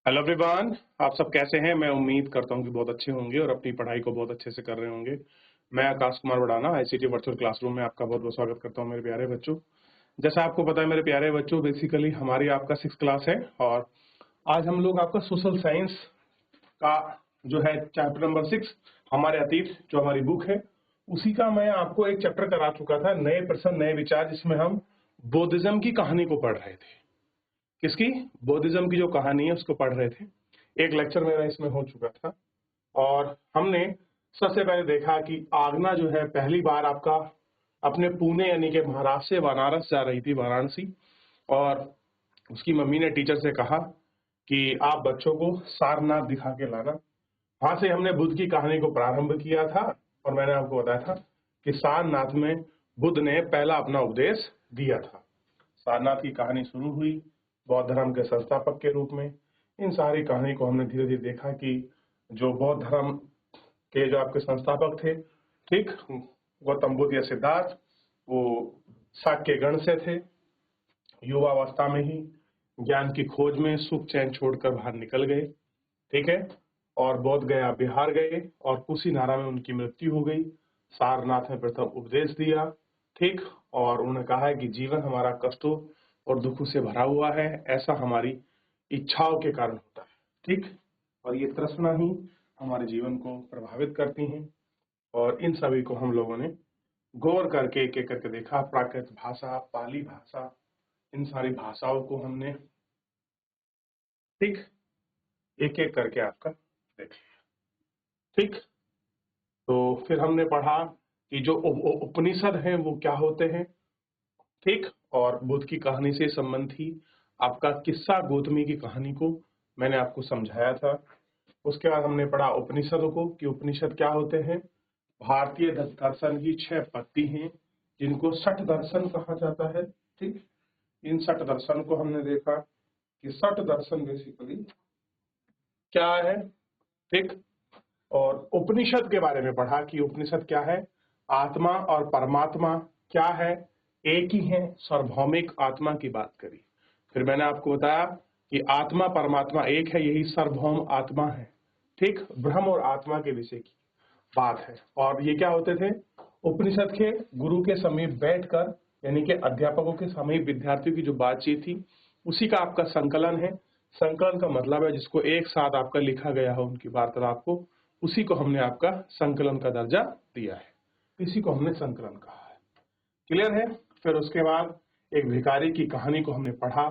Hello everyone. आप सब कैसे हैं? मैं उम्मीद करता हूं कि बहुत अच्छे होंगे और अपनी पढ़ाई को बहुत अच्छे से कर रहे होंगे। मैं Akash Kumar वडाना ICT virtual classroom में आपका बहुत बहुत स्वागत करता हूं मेरे प्यारे बच्चों। जैसा आपको पता है मेरे प्यारे बच्चों, बेसिकली हमारी आपका 6th क्लास है और आज हम लोग आपका सोशल साइंस का जो है चैप्टर नंबर 6 हमारे अतीत जो हमारी बुक है उसी का मैं आपको एक चैप्टर करा चुका था, नए प्रश्न नए विचार, जिसमें हम बौद्धिज्म की कहानी को पढ़ रहे थे। किसकी? बौद्धिज्म की जो कहानी है उसको पढ़ रहे थे। एक लेक्चर मेरा इसमें हो चुका था और हमने सबसे पहले देखा कि आगना जो है पहली बार आपका अपने पुणे यानी कि महाराष्ट्र से बनारस जा रही थी, वाराणसी, और उसकी मम्मी ने टीचर से कहा कि आप बच्चों को सारनाथ दिखा के लाना। वहां से हमने बुद्ध की कहानी को प्रारंभ किया था और मैंने आपको बताया था कि सारनाथ में बुद्ध ने पहला अपना उपदेश दिया था। सारनाथ की कहानी शुरू हुई बौद्ध धर्म के संस्थापक के रूप में। इन सारी कहानी को हमने धीरे धीरे देखा कि जो बौद्ध धर्म के जो आपके संस्थापक थे, ठीक, गौतम बुद्ध या सिद्धार्थ, वो शाक्य गण से थे। युवावस्था में ही ज्ञान की खोज में सुख चैन छोड़कर बाहर निकल गए, ठीक है, और बोध गया बिहार गए और कुशीनारा में उनकी मृत्यु हो गई। सारनाथ ने प्रथम उपदेश दिया, ठीक, और उन्होंने कहा है कि जीवन हमारा कष्टों और दुखों से भरा हुआ है, ऐसा हमारी इच्छाओं के कारण होता है, ठीक, और ये तृष्णा ही हमारे जीवन को प्रभावित करती हैं। और इन सभी को हम लोगों ने गौर करके एक एक करके देखा। प्राकृत भाषा, पाली भाषा, इन सारी भाषाओं को हमने, ठीक, एक एक करके आपका देख लिया, ठीक। तो फिर हमने पढ़ा कि जो उपनिषद हैं वो क्या होते हैं, ठीक, और बुद्ध की कहानी से संबंधी आपका किस्सा गौतमी की कहानी को मैंने आपको समझाया था। उसके बाद हमने पढ़ा उपनिषदों को कि उपनिषद क्या होते हैं। भारतीय दर्शन की 6 पत्ती हैं जिनको सठ दर्शन कहा जाता है, ठीक। इन सठ दर्शन को हमने देखा कि सठ दर्शन बेसिकली क्या है, ठीक, और उपनिषद के बारे में पढ़ा कि उपनिषद क्या है, आत्मा और परमात्मा क्या है, एक ही है, सार्वभौमिक आत्मा की बात करी। फिर मैंने आपको बताया कि आत्मा परमात्मा एक है, यही सार्वभौम आत्मा है, ठीक। ब्रह्म और आत्मा के विषय की बात है। और ये क्या होते थे? उपनिषद के गुरु के समीप बैठकर, यानी कि अध्यापकों के समीप विद्यार्थियों की जो बातचीत थी उसी का आपका संकलन है। संकलन का मतलब है जिसको एक साथ आपका लिखा गया हो उनकी वार्तालाप को, उसी को हमने आपका संकलन का दर्जा दिया है, इसी को हमने संकलन कहा है। क्लियर है? फिर उसके बाद एक भिखारी की कहानी को हमने पढ़ा।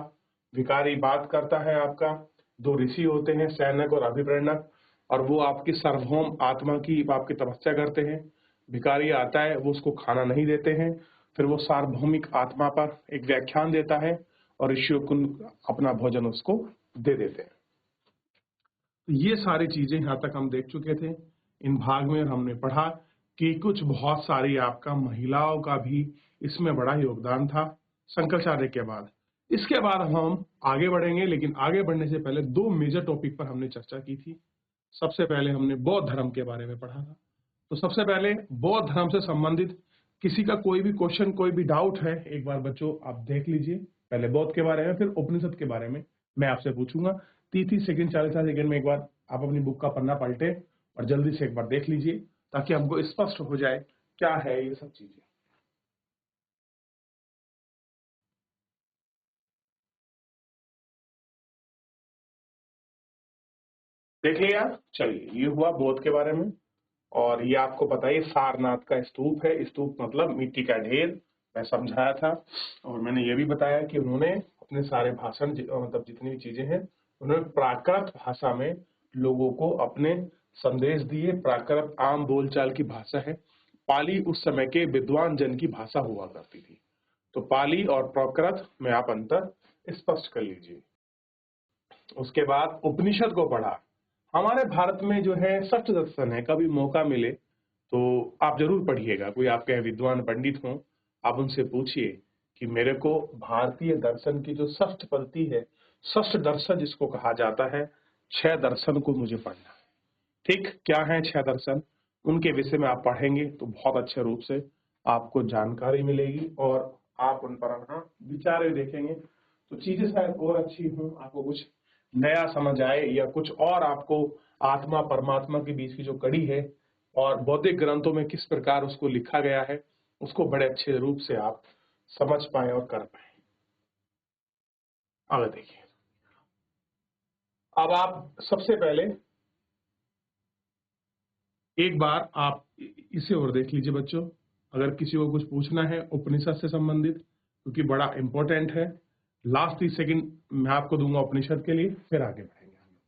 भिखारी बात करता है आपका, दो ऋषि होते हैं, सैनक और अभिप्रेरणक, और वो आपकी सार्वभौम आत्मा की आपकी तपस्या करते हैं। भिखारी आता है, वो उसको खाना नहीं देते हैं, फिर वो सार्वभौमिक आत्मा पर एक व्याख्यान देता है और ऋषियों को अपना भोजन उसको दे देते हैं। ये सारी चीजें यहाँ तक हम देख चुके थे इन भाग में। हमने पढ़ा कि कुछ बहुत सारी आपका महिलाओं का भी इसमें बड़ा योगदान था शंकराचार्य के बाद। इसके बाद हम आगे बढ़ेंगे, लेकिन आगे बढ़ने से पहले 2 मेजर टॉपिक पर हमने चर्चा की थी। सबसे पहले हमने बौद्ध धर्म के बारे में पढ़ा था। तो सबसे पहले बौद्ध धर्म से संबंधित किसी का कोई भी क्वेश्चन, कोई भी डाउट है, एक बार बच्चों आप देख लीजिए। पहले बौद्ध के बारे में, फिर उपनिषद के बारे में मैं आपसे पूछूंगा। 30 सेकंड 40 सेकंड में एक बार आप अपनी बुक का पन्ना पलटे और जल्दी से एक बार देख लीजिए ताकि हमको स्पष्ट हो जाए क्या है ये सब चीजें। देख लिया? चलिए, ये हुआ बौद्ध के बारे में। और ये आपको पता है सारनाथ का स्तूप है। स्तूप मतलब मिट्टी का ढेर, मैं समझाया था। और मैंने ये भी बताया कि उन्होंने अपने सारे भाषण मतलब जितनी भी चीजें हैं उन्होंने प्राकृत भाषा में लोगों को अपने संदेश दिए। प्राकृत आम बोलचाल की भाषा है। पाली उस समय के विद्वान जन की भाषा हुआ करती थी। तो पाली और प्राकृत में आप अंतर स्पष्ट कर लीजिए। उसके बाद उपनिषद को पढ़ा। हमारे भारत में जो है षष्ठ दर्शन है, कभी मौका मिले तो आप जरूर पढ़िएगा। कोई आपके विद्वान पंडित हो, आप उनसे पूछिए कि मेरे को भारतीय दर्शन की जो षष्ठ पद्धति है, षष्ठ दर्शन जिसको कहा जाता है, 6 दर्शन को मुझे पढ़ना है, ठीक। क्या है 6 दर्शन, उनके विषय में आप पढ़ेंगे तो बहुत अच्छे रूप से आपको जानकारी मिलेगी और आप उन पर अपना विचार भी देखेंगे तो चीजें शायद और अच्छी हो, आपको कुछ नया समझ आए या कुछ और आपको आत्मा परमात्मा के बीच की जो कड़ी है और बौद्धिक ग्रंथों में किस प्रकार उसको लिखा गया है, उसको बड़े अच्छे रूप से आप समझ पाए और कर पाए। आगे देखिए, अब आप सबसे पहले एक बार आप इसे और देख लीजिए बच्चों, अगर किसी को कुछ पूछना है उपनिषद से संबंधित, क्योंकि बड़ा इंपॉर्टेंट है। लास्ट 30 सेकंड मैं आपको दूंगा उपनिषद के लिए, फिर आगे बढ़ेंगे हम।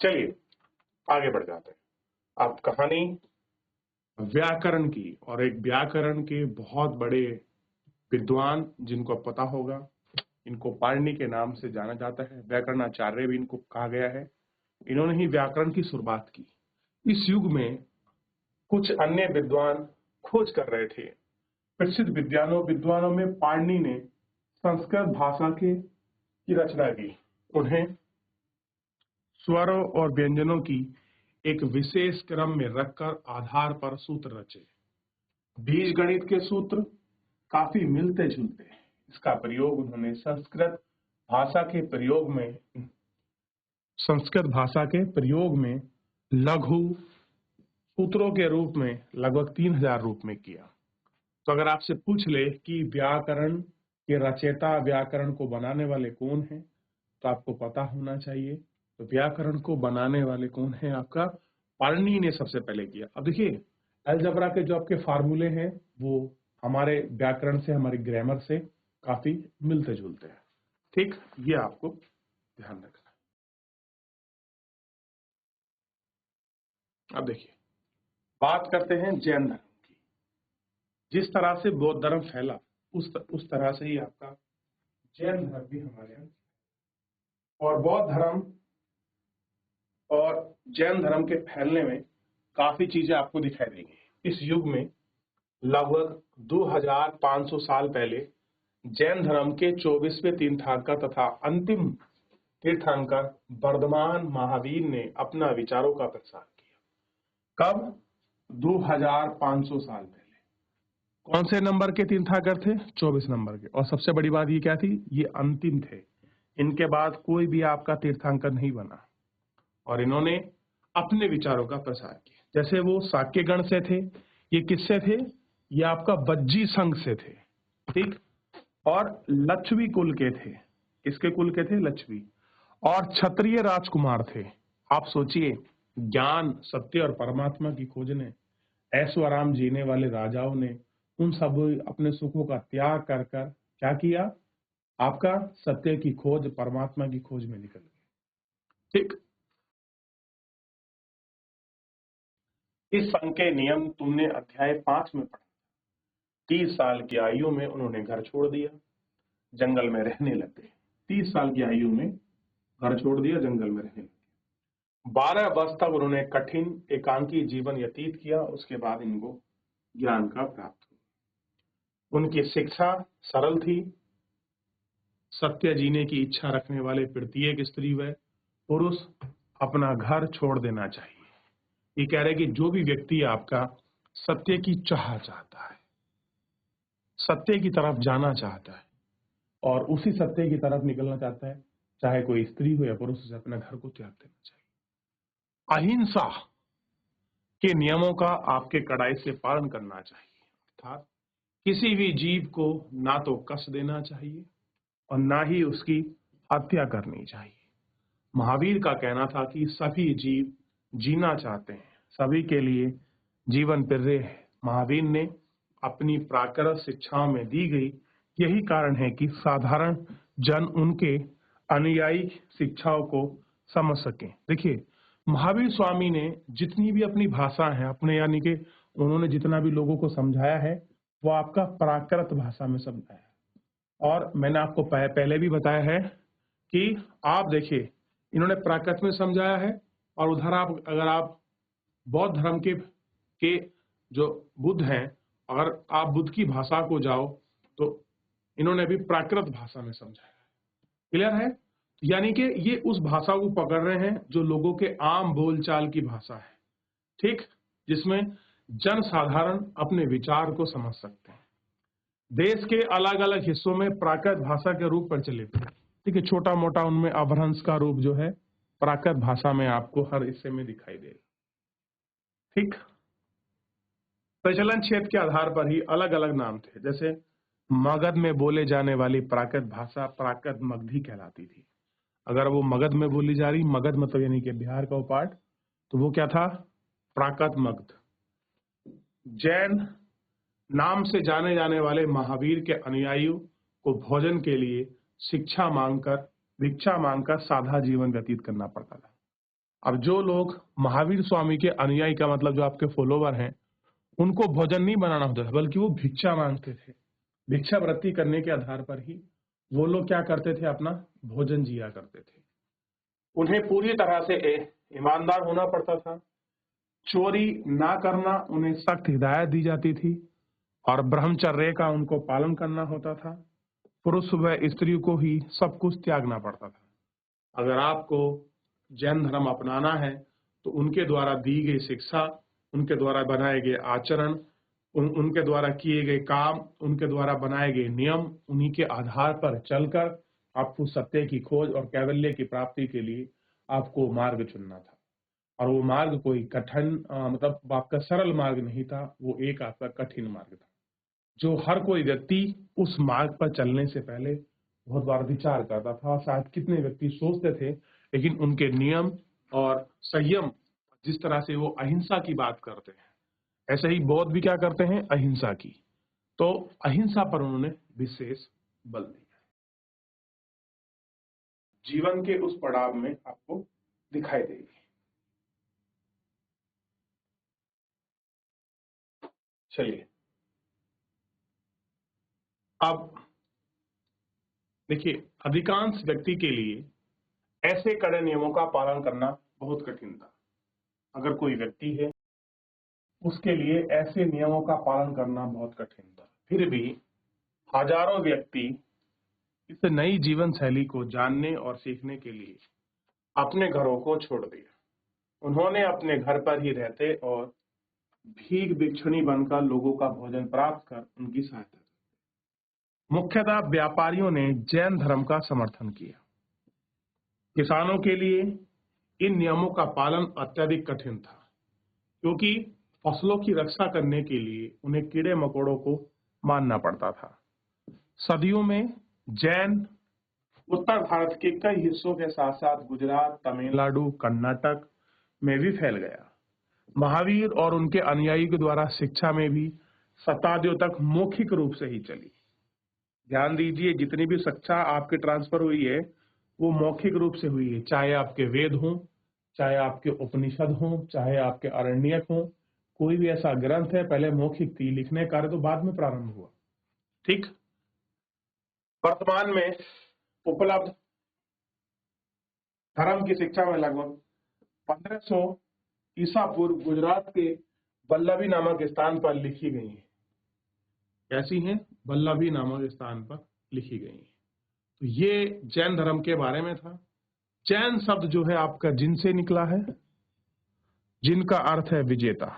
चलिए आगे बढ़ जाते हैं। आप कहानी व्याकरण की, और एक व्याकरण के बहुत बड़े विद्वान जिनको पता होगा, इनको पाणिनि के नाम से जाना जाता है, व्याकरणाचार्य भी इनको कहा गया है। इन्होंने ही व्याकरण की शुरुआत की। इस युग में कुछ अन्य विद्वान खोज कर रहे थे। प्रसिद्ध विद्वानों में पाणिनि ने संस्कृत भाषा की रचना की। उन्हें स्वरों और व्यंजनों की एक विशेष क्रम में रखकर आधार पर सूत्र रचे। बीज गणित के सूत्र काफी मिलते जुलते हैं। इसका प्रयोग उन्होंने संस्कृत भाषा के प्रयोग में लघु सूत्रों के रूप में लगभग 3000 रूप में किया। तो अगर आपसे पूछ ले कि व्याकरण के रचयिता, व्याकरण को बनाने वाले कौन हैं, तो आपको पता होना चाहिए। तो व्याकरण को बनाने वाले कौन हैं? आपका पाणिनि ने सबसे पहले किया। अब देखिए, अलजेब्रा के जो आपके फार्मूले हैं वो हमारे व्याकरण से, हमारी ग्रामर से काफी मिलते जुलते हैं। ठीक, ये आपको ध्यान रखना है। अब देखिए, बात करते हैं जैन धर्म की। जिस तरह से बौद्ध धर्म फैला, उस तरह से ही आपका जैन धर्म भी हमारे यहाँ, और बौद्ध धर्म और जैन धर्म के फैलने में काफी चीजें आपको दिखाई देंगी। इस युग में लगभग 2500 साल पहले जैन धर्म के 24वें तीर्थंकर तथा अंतिम तीर्थंकर वर्धमान महावीर ने अपना विचारों का प्रसार किया। कब? 2500 साल पहले। कौन से नंबर के तीर्थंकर थे? 24 नंबर के। और सबसे बड़ी बात ये क्या थी? ये अंतिम थे। इनके बाद कोई भी आपका तीर्थंकर नहीं बना, और इन्होंने अपने विचारों का प्रसार किया। जैसे वो शाक्य गण से थे, ये किससे थे? ये आपका बज्जी संघ से थे। ठीक, और लक्ष्मी कुल के थे। किसके कुल के थे? लक्ष्मी। और क्षत्रिय राजकुमार थे। आप सोचिए, ज्ञान, सत्य और परमात्मा की खोज ने, ऐशो आराम जीने वाले राजाओं ने उन सब अपने सुखों का त्याग कर कर क्या किया? आपका सत्य की खोज, परमात्मा की खोज में निकल गए। ठीक, इस संघ के नियम तुमने अध्याय 5 में पढ़ा। 30 साल की आयु में उन्होंने घर छोड़ दिया, जंगल में रहने लग गए। 30 साल की आयु में घर छोड़ दिया, जंगल में रहने लगे। 12 वर्ष तक उन्होंने कठिन एकांकी जीवन व्यतीत किया। उसके बाद इनको ज्ञान का प्राप्त हुआ। उनकी शिक्षा सरल थी। सत्य जीने की इच्छा रखने वाले प्रत्येक स्त्री व पुरुष अपना घर छोड़ देना चाहिए। ये कह रहे कि जो भी व्यक्ति आपका सत्य की चाह चाहता है, सत्य की तरफ जाना चाहता है और उसी सत्य की तरफ निकलना चाहता है, चाहे कोई स्त्री हो या पुरुष, उसे अपने घर को त्याग देना चाहिए। अहिंसा के नियमों का आपके कड़ाई से पालन करना चाहिए। अर्थात किसी भी जीव को ना तो कष्ट देना चाहिए और ना ही उसकी हत्या करनी चाहिए। महावीर का कहना था कि सभी जीव जीना चाहते हैं, सभी के लिए जीवन प्रिय है। महावीर ने अपनी प्राकृत शिक्षाओं में दी गई यही कारण है कि साधारण जन उनके अनुयायी शिक्षाओं को समझ सकें। देखिए, महावीर स्वामी ने जितनी भी अपनी भाषा है अपने, यानी कि उन्होंने जितना भी लोगों को समझाया है, वो आपका प्राकृत भाषा में समझाया है। और मैंने आपको पहले भी बताया है कि आप देखिए, इन्होंने प्राकृत में समझाया है, और उधर अगर आप बौद्ध धर्म के जो बुद्ध हैं, अगर आप बुद्ध की भाषा को जाओ तो इन्होंने भी प्राकृत भाषा में समझाया है। क्लियर है? यानी कि ये उस भाषा को पकड़ रहे हैं जो लोगों के आम बोलचाल की भाषा है। ठीक, जिसमें जनसाधारण अपने विचार को समझ सकते हैं। देश के अलग अलग हिस्सों में प्राकृत भाषा के रूप प्रचलित है। ठीक है, छोटा मोटा उनमें अपभ्रंश का रूप जो है प्राकृत भाषा में आपको हर हिस्से में दिखाई देगा। ठीक, प्रचलन क्षेत्र के आधार पर ही अलग अलग नाम थे। जैसे मगध में बोले जाने वाली प्राकृत भाषा प्राकृत मगधी कहलाती थी। अगर वो मगध में बोली जा रही, मगध मतलब यानी कि बिहार का वो पार्ट, तो वो क्या था? प्राकृत मगध। जैन नाम से जाने जाने वाले महावीर के अनुयायियों को भोजन के लिए भिक्षा मांगकर सादा जीवन व्यतीत करना पड़ता था। अब जो लोग महावीर स्वामी के अनुयायी का मतलब जो आपके फॉलोवर हैं, उनको भोजन नहीं बनाना होता था, बल्कि वो भिक्षा मांगते थे। भिक्षा वृत्ति करने के आधार पर ही वो लोग क्या करते थे? अपना भोजन जिया करते थे। उन्हें पूरी तरह से ईमानदार होना पड़ता था। चोरी ना करना उन्हें सख्त हिदायत दी जाती थी और ब्रह्मचर्य का उनको पालन करना होता था। पुरुष व स्त्री को ही सब कुछ त्यागना पड़ता था। अगर आपको जैन धर्म अपनाना है तो उनके द्वारा दी गई शिक्षा, उनके द्वारा बनाए गए आचरण, उनके द्वारा किए गए काम, उनके द्वारा बनाए गए नियम, उन्हीं के आधार पर चलकर आपको सत्य की खोज और कैवल्य की प्राप्ति के लिए आपको मार्ग चुनना था। और वो मार्ग कोई कठिन मतलब आपका सरल मार्ग नहीं था, वो एक आपका कठिन मार्ग था, जो हर कोई व्यक्ति उस मार्ग पर चलने से पहले बहुत बार विचार करता था। शायद कितने व्यक्ति सोचते थे, लेकिन उनके नियम और संयम, जिस तरह से वो अहिंसा की बात करते हैं, ऐसे ही बौद्ध भी क्या करते हैं? अहिंसा की। तो अहिंसा पर उन्होंने विशेष बल दिया। जीवन के उस पड़ाव में आपको दिखाई देगी। चलिए, अब देखिए, अधिकांश व्यक्ति के लिए ऐसे कड़े नियमों का पालन करना बहुत कठिन था। अगर कोई व्यक्ति है, उसके लिए ऐसे नियमों का पालन करना बहुत कठिन था। फिर भी हजारों व्यक्ति इस नई जीवन शैली को जानने और सीखने के लिए अपने घरों को छोड़ दिया। उन्होंने अपने घर पर ही रहते और भीख भिक्षुणी बनकर लोगों का भोजन प्राप्त कर उनकी सहायता की। मुख्यतः व्यापारियों ने जैन धर्म का समर्थन किया। किसानों के लिए इन नियमों का पालन अत्यधिक कठिन था, क्योंकि फसलों की रक्षा करने के लिए उन्हें कीड़े मकोड़ों को मारना पड़ता था। सदियों में जैन उत्तर भारत के कई हिस्सों के साथ साथ गुजरात, तमिलनाडु, कर्नाटक में भी फैल गया। महावीर और उनके अनुयायी के द्वारा शिक्षा में भी शताब्दियों तक मौखिक रूप से ही चली। ध्यान दीजिए, जितनी भी शिक्षा आपके ट्रांसफर हुई है वो मौखिक रूप से हुई है, चाहे आपके वेद हों, चाहे आपके उपनिषद हों, चाहे आपके अरण्यक हों। कोई भी ऐसा ग्रंथ है पहले मौखिक थी, लिखने कार्य तो बाद में प्रारंभ हुआ। ठीक, वर्तमान में उपलब्ध धर्म की शिक्षा में लगभग 1500 ईसा पूर्व गुजरात के वल्लभी नामक स्थान पर लिखी गई है। कैसी हैं? वल्लभी नामक स्थान पर लिखी गई है। तो ये जैन धर्म के बारे में था। जैन शब्द जो है आपका जिन से निकला है, जिनका अर्थ है विजेता।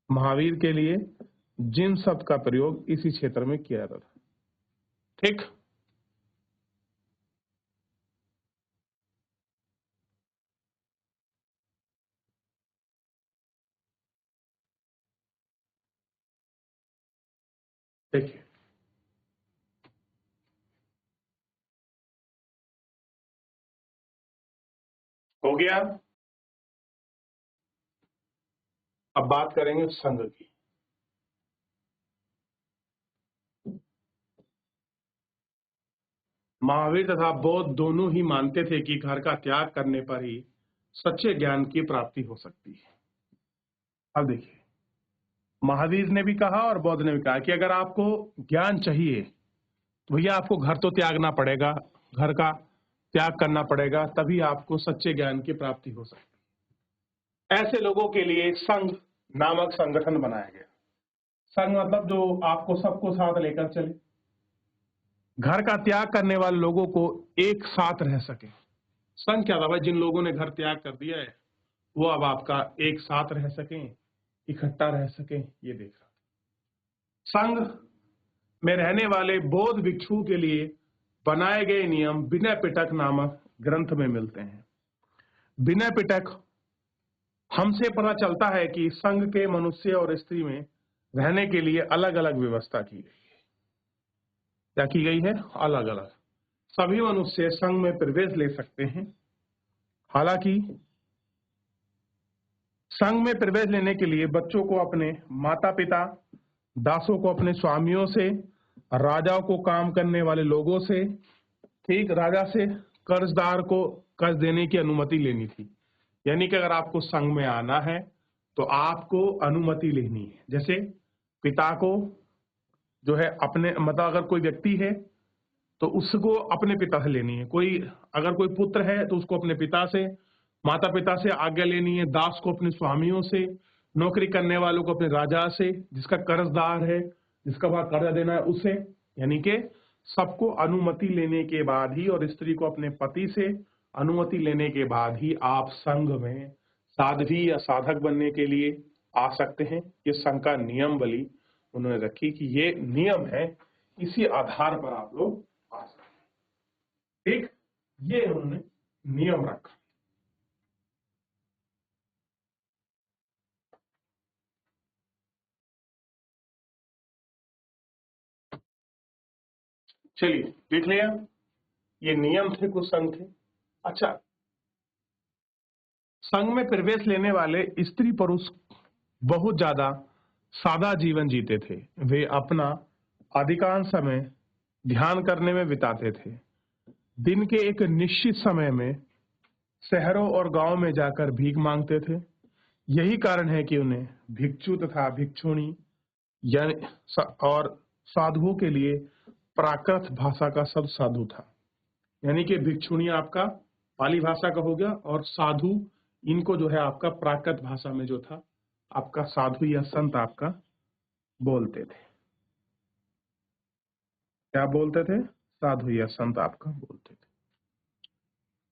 महावीर के लिए जिन शब्द का प्रयोग इसी क्षेत्र में किया जाता था। ठीक, देखिए, हो गया। अब बात करेंगे संघ की। महावीर तथा बौद्ध दोनों ही मानते थे कि घर का त्याग करने पर ही सच्चे ज्ञान की प्राप्ति हो सकती है। अब देखिए, महावीर ने भी कहा और बौद्ध ने भी कहा कि अगर आपको ज्ञान चाहिए तो भैया आपको घर तो त्यागना पड़ेगा, घर का त्याग करना पड़ेगा, तभी आपको सच्चे ज्ञान की प्राप्ति हो सकती है। ऐसे लोगों के लिए संघ नामक संगठन बनाया गया। संघ मतलब जो आपको सबको साथ लेकर चले, घर का त्याग करने वाले लोगों को एक साथ रह सके। संघ क्या था भाई? जिन लोगों ने घर त्याग कर दिया है वो अब आपका एक साथ रह सकें, इकट्ठा रह सकें, ये देखा। संघ में रहने वाले बौद्ध भिक्षु के लिए बनाए गए नियम विनय पिटक नामक ग्रंथ में मिलते हैं। विनय पिटक हमसे पता चलता है कि संघ के मनुष्य और स्त्री में रहने के लिए अलग अलग व्यवस्था की गई है। क्या की गई है? अलग अलग। सभी मनुष्य संघ में प्रवेश ले सकते हैं। हालांकि संघ में प्रवेश लेने के लिए बच्चों को अपने माता पिता, दासों को अपने स्वामियों से, राजाओं को काम करने वाले लोगों से, ठीक, राजा से, कर्जदार को कर्ज देने की अनुमति लेनी थी। यानी कि अगर आपको संघ में आना है तो आपको अनुमति लेनी है। जैसे पिता को जो है अपने, मतलब अगर कोई व्यक्ति है तो उसको अपने पिता से लेनी है। अगर कोई पुत्र है तो उसको अपने पिता से, माता पिता से आज्ञा लेनी है, दास को अपने स्वामियों से, नौकरी करने वालों को अपने राजा से, जिसका कर्जदार है, जिसका वहां कर्जा देना है उसे। यानी कि सबको अनुमति लेने के बाद ही, और स्त्री को अपने पति से अनुमति लेने के बाद ही आप संघ में साध्वी या साधक बनने के लिए आ सकते हैं। ये संघ का नियमावली उन्होंने रखी कि ये नियम है, इसी आधार पर आप लोग आ सकते हैं। ठीक, ये उन्होंने नियम रखा। चलिए देख लिया, ये नियम थे, कुछ संघ थे। अच्छा, संघ में प्रवेश लेने वाले स्त्री पुरुष बहुत ज्यादा सादा जीवन जीते थे। वे अपना अधिकांश समय ध्यान करने में बिताते थे। दिन के एक निश्चित समय में शहरों और गांव में जाकर भीख मांगते थे। यही कारण है कि उन्हें भिक्षु तथा भिक्षुणी यानी और साधुओं के लिए प्राकृत भाषा का शब्द साधु था। यानी कि भिक्षुणी आपका पाली भाषा का हो गया, और साधु इनको जो है आपका प्राकृत भाषा में जो था आपका साधु या संत आपका बोलते थे। क्या बोलते थे? साधु या संत आपका बोलते थे।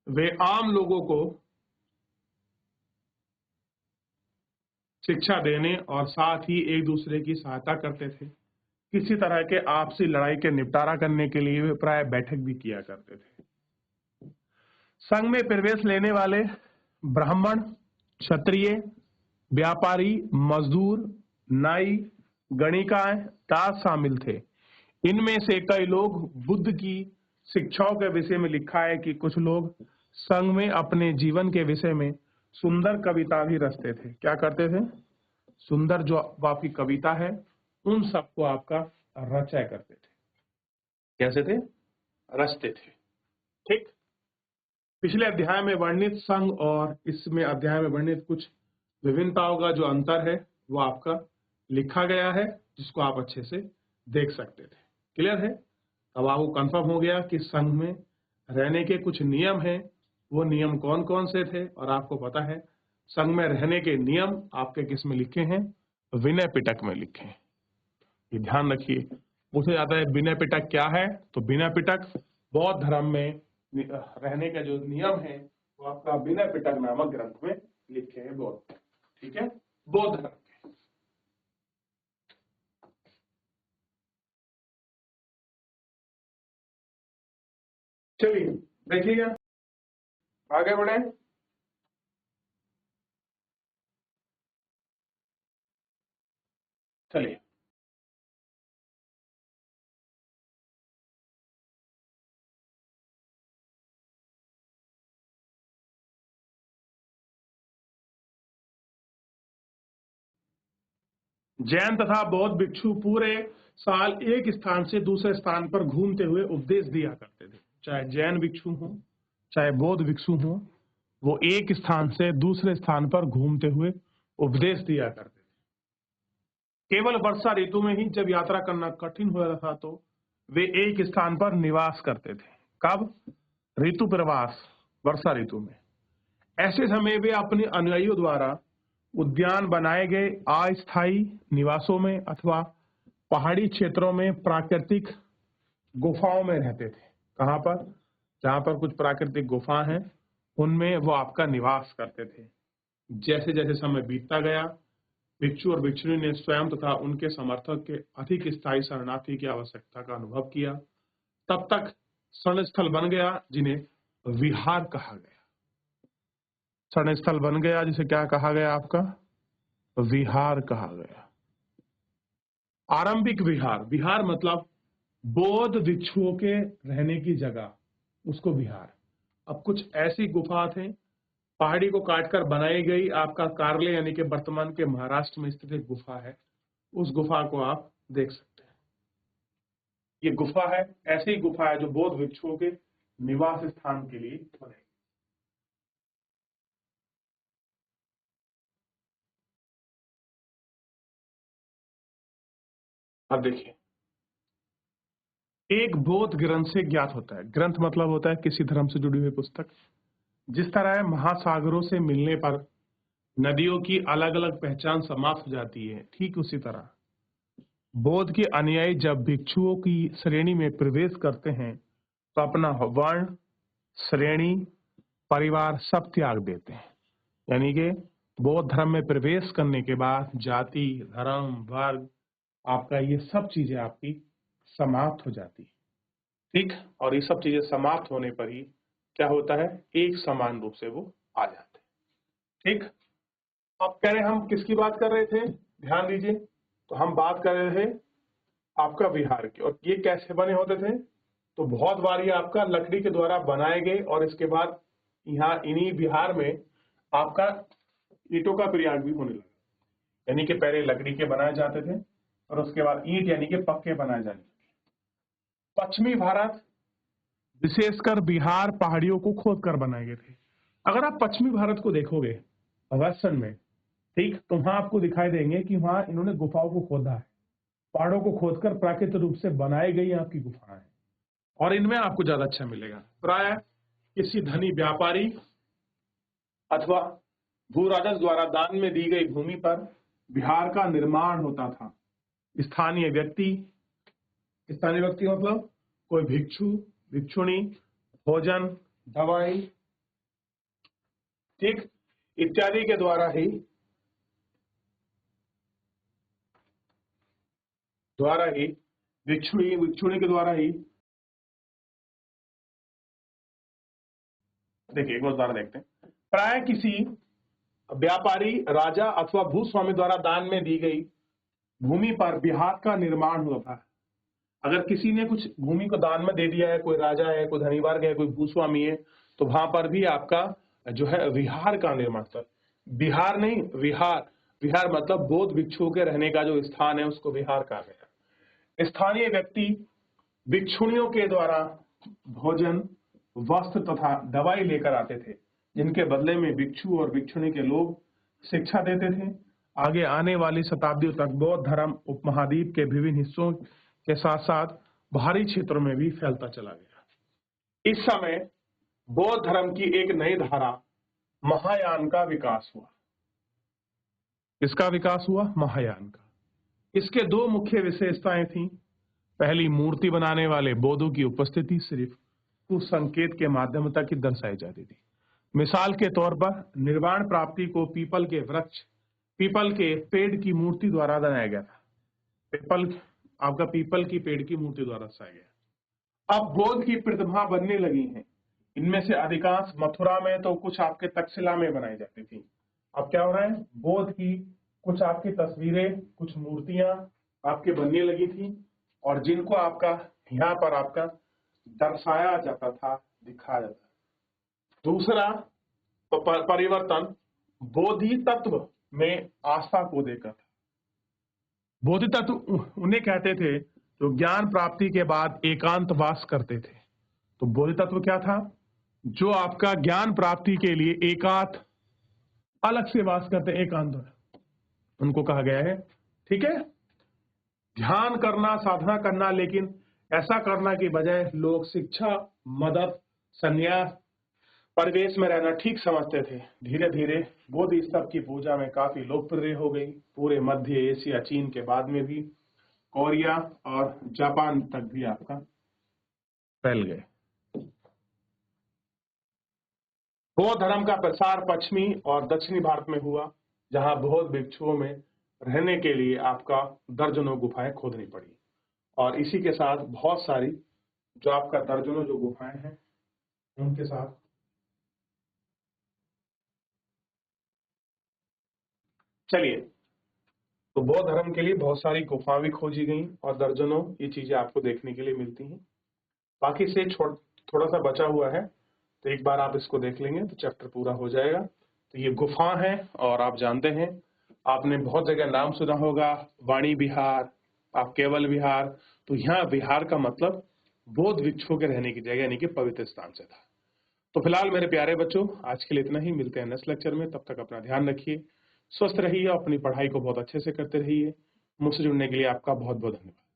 वे आम लोगों को शिक्षा देने और साथ ही एक दूसरे की सहायता करते थे। किसी तरह के आपसी लड़ाई के निपटारा करने के लिए वे प्राय बैठक भी किया करते थे। संघ में प्रवेश लेने वाले ब्राह्मण, क्षत्रिय, व्यापारी, मजदूर, नाई, गणिकाएं, दास शामिल थे। इनमें से कई लोग बुद्ध की शिक्षाओं के विषय में लिखा है कि कुछ लोग संघ में अपने जीवन के विषय में सुंदर कविता भी रचते थे। क्या करते थे? सुंदर जो आपकी कविता है उन सबको आपका रचय करते थे। कैसे थे? रचते थे। ठीक, पिछले अध्याय में वर्णित संघ और इसमें अध्याय में वर्णित कुछ विभिन्नताओं का जो अंतर है वो आपका लिखा गया है, जिसको आप अच्छे से देख सकते थे। क्लियर है? अब आपको कंफर्म हो गया कि संघ में रहने के कुछ नियम हैं, वो नियम कौन कौन से थे, और आपको पता है संघ में रहने के नियम आपके किस में लिखे हैं? विनय पिटक में लिखे हैं। ये ध्यान रखिए। पूछा जाता है विनय पिटक क्या है, तो विनय पिटक बौद्ध धर्म में रहने का जो नियम है वो आपका विनय पिटक नामक ग्रंथ में लिखे हैं बौद्ध। ठीक है, बौद्ध धर्म के। चलिए देखिएगा, आगे बढ़े। चलिए, जैन तथा बौद्ध भिक्षु पूरे साल एक स्थान से दूसरे स्थान पर घूमते हुए उपदेश दिया करते थे। चाहे जैन भिक्षु हो, चाहे बौद्ध भिक्षु हो, वो एक स्थान से दूसरे स्थान पर घूमते हुए उपदेश दिया करते थे। केवल वर्षा ऋतु में ही जब यात्रा करना कठिन हो रहा था तो वे एक स्थान पर निवास करते थे। कब? ऋतु प्रवास, वर्षा ऋतु में। ऐसे समय वे अपने अनुयायियों द्वारा उद्यान बनाए गए अस्थायी निवासों में अथवा पहाड़ी क्षेत्रों में प्राकृतिक गुफाओं में रहते थे। कहां पर? जहां पर कुछ प्राकृतिक गुफा हैं उनमें वो आपका निवास करते थे। जैसे जैसे समय बीतता गया, भिक्षु और भिक्षुणी ने स्वयं तथा उनके समर्थक के अधिक स्थायी शरणार्थी की आवश्यकता का अनुभव किया। तब तक शरण स्थल बन गया जिन्हें विहार कहा गया। शरण स्थल बन गया जिसे क्या कहा गया आपका? विहार कहा गया। आरंभिक विहार, विहार मतलब बौद्ध भिक्षुओं के रहने की जगह, उसको विहार। अब कुछ ऐसी गुफा थे, पहाड़ी को काटकर बनाई गई, आपका कार्ले यानी कि वर्तमान के महाराष्ट्र में स्थित एक गुफा है, उस गुफा को आप देख सकते हैं। ये गुफा है, ऐसी गुफा है जो बौद्ध भिक्षुओं के निवास स्थान के लिए बनाई। अब देखिए, एक बौद्ध ग्रंथ से ज्ञात होता है। ग्रंथ मतलब होता है किसी धर्म से जुड़ी हुई पुस्तक। जिस तरह महासागरों से मिलने पर नदियों की अलग अलग पहचान समाप्त हो जाती है, ठीक उसी तरह बौद्ध के अनुयायी जब भिक्षुओं की श्रेणी में प्रवेश करते हैं तो अपना वर्ण, श्रेणी, परिवार सब त्याग देते हैं। यानी कि बौद्ध धर्म में प्रवेश करने के बाद जाति, धर्म, वर्ग, आपका ये सब चीजें आपकी समाप्त हो जाती है। ठीक, और ये सब चीजें समाप्त होने पर ही क्या होता है? एक समान रूप से वो आ जाते हैं। ठीक, अब कह रहे हम किसकी बात कर रहे थे? ध्यान दीजिए, तो हम बात कर रहे थे आपका विहार की। और ये कैसे बने होते थे? तो बहुत बार ये आपका लकड़ी के द्वारा बनाए गए और इसके बाद यहाँ इन्हीं विहार में आपका ईंटों का प्रयोग भी होने लगा। यानी कि पहले लकड़ी के बनाए जाते थे और उसके बाद ईंट यानी कि पक्के बनाए जाने लगे। पश्चिमी भारत, विशेषकर बिहार, पहाड़ियों को खोदकर बनाए गए थे। अगर आप पश्चिमी भारत को देखोगे वेस्टर्न में, ठीक, तो वहां आपको दिखाई देंगे कि वहां इन्होंने गुफाओं को खोदा है, पहाड़ों को खोदकर प्राकृतिक रूप से बनाई गई आपकी गुफाएं हैं, और इनमें आपको ज्यादा अच्छा मिलेगा। प्राय किसी धनी व्यापारी अथवा भू राजस्व द्वारा दान में दी गई भूमि पर विहार का निर्माण होता था। स्थानीय व्यक्ति मतलब कोई भिक्षु, भिक्षुणी, भोजन, दवाई, ठीक, इत्यादि के द्वारा ही भिक्षुणी के द्वारा ही, देखिए एक उदाहरण देखते हैं। प्राय किसी व्यापारी, राजा अथवा भूस्वामी द्वारा दान में दी गई भूमि पर विहार का निर्माण हुआ था। अगर किसी ने कुछ भूमि को दान में दे दिया है, कोई राजा है, कोई धनी वर्ग है, कोई भूस्वामी है, तो वहां पर भी आपका जो है विहार का निर्माण था। बिहार नहीं, विहार। विहार मतलब बौद्ध भिक्षुओं के रहने का जो स्थान है उसको विहार कहा गया। स्थानीय व्यक्ति भिक्षुणियों के द्वारा भोजन, वस्त्र तथा दवाई लेकर आते थे, जिनके बदले में भिक्षु और भिक्षुणी के लोग शिक्षा देते थे। आगे आने वाली शताब्दियों तक बौद्ध धर्म उपमहाद्वीप के विभिन्न हिस्सों के साथ साथ बाहरी क्षेत्रों में भी फैलता चला गया। इस समय बौद्ध धर्म की एक नई धारा महायान का विकास हुआ। किसका विकास हुआ? महायान का। इसके दो मुख्य विशेषताएं थी। पहली, मूर्ति बनाने वाले बौद्धों की उपस्थिति सिर्फ उस संकेत के माध्यम तक ही दर्शाई जाती थी। मिसाल के तौर पर निर्वाण प्राप्ति को पीपल के वृक्ष, पीपल के पेड़ की मूर्ति द्वारा बनाया गया था। पीपल की पेड़ की मूर्ति द्वारा दर्शाया गया। अब बौद्ध की प्रतिमा बनने लगी हैं। इनमें से अधिकांश मथुरा में, तो कुछ आपके तक्षशिला में बनाई जाती थी। अब क्या हो रहा है? बौद्ध की कुछ आपकी तस्वीरें, कुछ मूर्तियां आपके बनने लगी थी, और जिनको आपका यहाँ पर आपका दर्शाया जाता था, दिखाया जाता था। दूसरा परिवर्तन बोधि तत्व में आस्था को देकर था। बोधि तत्व उन्हें कहते थे जो ज्ञान प्राप्ति के बाद एकांतवास करते थे। तो बोधि तत्व क्या था? जो आपका ज्ञान प्राप्ति के लिए एकांत, अलग से वास करते, एकांत, उनको कहा गया है। ठीक है, ध्यान करना, साधना करना, लेकिन ऐसा करना की बजाय लोग शिक्षा, मदद, संन्यास, परिवेश में रहना ठीक समझते थे। धीरे धीरे बौद्ध इस सब की पूजा में काफी लोकप्रिय हो गई। पूरे मध्य एशिया, चीन के बाद में भी कोरिया और जापान तक भी आपका फैल गए। बौद्ध धर्म का प्रसार पश्चिमी और दक्षिणी भारत में हुआ, जहां बौद्ध भिक्षुओं में रहने के लिए आपका दर्जनों गुफाएं खोदनी पड़ी। और इसी के साथ बहुत सारी जो आपका दर्जनों जो गुफाएं हैं उनके साथ चलिए, तो बौद्ध धर्म के लिए बहुत सारी गुफाएं भी खोजी गई और दर्जनों ये चीजें आपको देखने के लिए मिलती हैं। बाकी से थोड़ा सा बचा हुआ है, तो एक बार आप इसको देख लेंगे तो चैप्टर पूरा हो जाएगा। तो ये गुफा है और आप जानते हैं, आपने बहुत जगह नाम सुना होगा, वाणी विहार, आप केवल विहार। तो यहाँ विहार का मतलब बौद्ध भिक्षुओं के रहने की जगह यानी कि पवित्र स्थान से था। तो फिलहाल मेरे प्यारे बच्चों, आज के लिए इतना ही। मिलते हैं नेक्स्ट लेक्चर में। तब तक अपना ध्यान रखिए, स्वस्थ रहिए, अपनी पढ़ाई को बहुत अच्छे से करते रहिए। मुझसे जुड़ने के लिए आपका बहुत बहुत धन्यवाद।